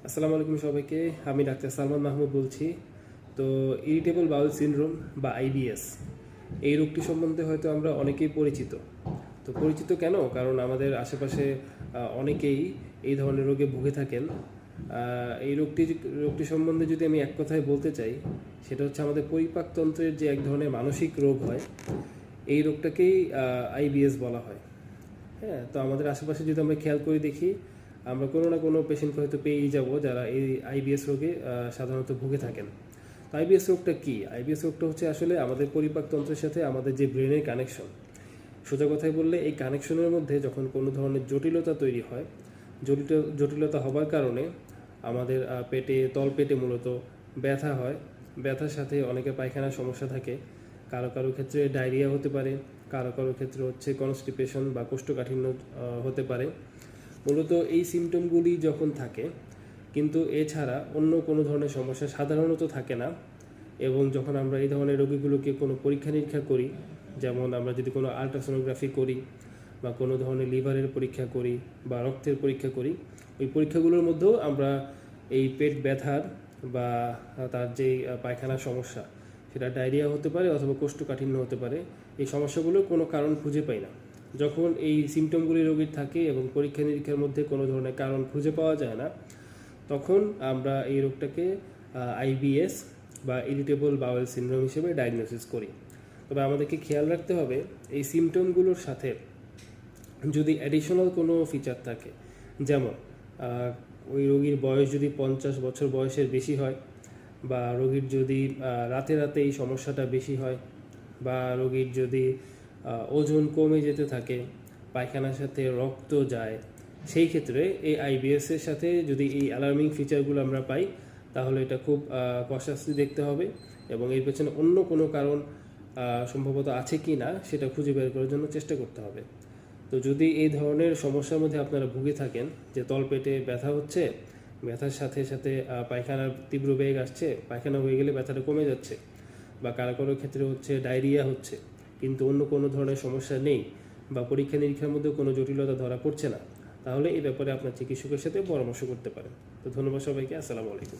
আসসালামু আলাইকুম সবাইকে। আমি ডাক্তার সালমান মাহমুদ বলছি। তো ইরিটেবল বাউল সিনড্রোম বা আইবিএস এই রোগটি সম্বন্ধে হয়তো আমরা অনেকেই পরিচিত। তো পরিচিত কেন? কারণ আমাদের আশেপাশে অনেকেই এই ধরনের রোগে ভুগে থাকেন। এই রোগটি সম্বন্ধে যদি আমি এক কথায় বলতে চাই, সেটা হচ্ছে আমাদের পরিপাকতন্ত্রের যে এক ধরনের মানসিক রোগ হয়, এই রোগটাকেই আইবিএস বলা হয়। হ্যাঁ, তো আমাদের আশেপাশে যদি আমরা খেয়াল করে দেখি, আমরা কোনো না কোনো পেশেন্টকে হয়তো পেয়েই যাব যারা এই আইবিএস রোগে সাধারণত ভুগে থাকেন। তো আইবিএস রোগটা কী? আইবিএস রোগটা হচ্ছে আসলে আমাদের পরিপাকতন্ত্রের সাথে আমাদের যে ব্রেনের কানেকশন, সোজা কথায় বললে এই কানেকশনের মধ্যে যখন কোনো ধরনের জটিলতা তৈরি হয়, জটিলতা হবার কারণে আমাদের তলপেটে মূলত ব্যথা হয়। ব্যথার সাথে অনেকের পায়খানার সমস্যা থাকে, কারো কারো ক্ষেত্রে ডায়রিয়া হতে পারে, কারো কারো ক্ষেত্রে হচ্ছে কনস্টিপেশন বা কোষ্ঠকাঠিন্য হতে পারে। মূলত এই সিমটমগুলি যখন থাকে, কিন্তু এছাড়া অন্য কোনো ধরনের সমস্যা সাধারণত থাকে না। এবং যখন আমরা এই ধরনের রোগীগুলোকে কোনো পরীক্ষা নিরীক্ষা করি, যেমন আমরা যদি কোনো আলট্রাসোনোগ্রাফি করি বা কোনো ধরনের লিভারের পরীক্ষা করি বা রক্তের পরীক্ষা করি, ওই পরীক্ষাগুলোর মধ্যেও আমরা এই পেট ব্যথার বা তার যে পায়খানার সমস্যা, সেটা ডায়রিয়া হতে পারে অথবা কোষ্ঠকাঠিন্য হতে পারে, এই সমস্যাগুলোর কোনো কারণ খুঁজে পাই না। যখন এই সিমটমগুলি রোগীর থাকে এবং পরীক্ষা নিরীক্ষার মধ্যে কোনো ধরনের কারণ খুঁজে পাওয়া যায় না, তখন আমরা এই রোগটাকে আইবিএস বা ইরিটেবল বাওয়েল সিনড্রোম হিসেবে ডায়াগনোসিস করি। তবে আমাদেরকে খেয়াল রাখতে হবে, এই সিমটমগুলোর সাথে যদি অ্যাডিশনাল কোনো ফিচার থাকে, যেমন ওই রোগীর বয়স যদি 50 বছর বয়সের বেশি হয়, বা রোগীর যদি রাতে রাতে এই সমস্যাটা বেশি হয়, বা রোগীর যদি ওজন কমে যেতে থাকে, পায়খানার সাথে রক্ত যায়, সেই ক্ষেত্রে এই আইবিএসের সাথে যদি এই অ্যালার্মিং ফিচারগুলো আমরা পাই, তাহলে এটা খুব কনসাসলি দেখতে হবে এবং এর পেছনে অন্য কোনো কারণ সম্ভবত আছে কি না সেটা খুঁজে বের করার জন্য চেষ্টা করতে হবে। তো যদি এই ধরনের সমস্যার মধ্যে আপনারা ভুগে থাকেন, যে তলপেটে ব্যথা হচ্ছে, ব্যথার সাথে সাথে পায়খানার তীব্র বেগ আসছে, পায়খানা হয়ে গেলে ব্যথাটা কমে যাচ্ছে, বা কারো কারো ক্ষেত্রে হচ্ছে ডায়রিয়া হচ্ছে কিন্তু অন্য কোনো ধরনের সমস্যা নেই, বা পরীক্ষা নিরীক্ষার মধ্যেও কোনো জটিলতা ধরা পড়ছে না, তাহলে এই ব্যাপারে আপনার চিকিৎসকের সাথে পরামর্শ করতে পারেন। তো ধন্যবাদ সবাইকে। আসসালামু আলাইকুম।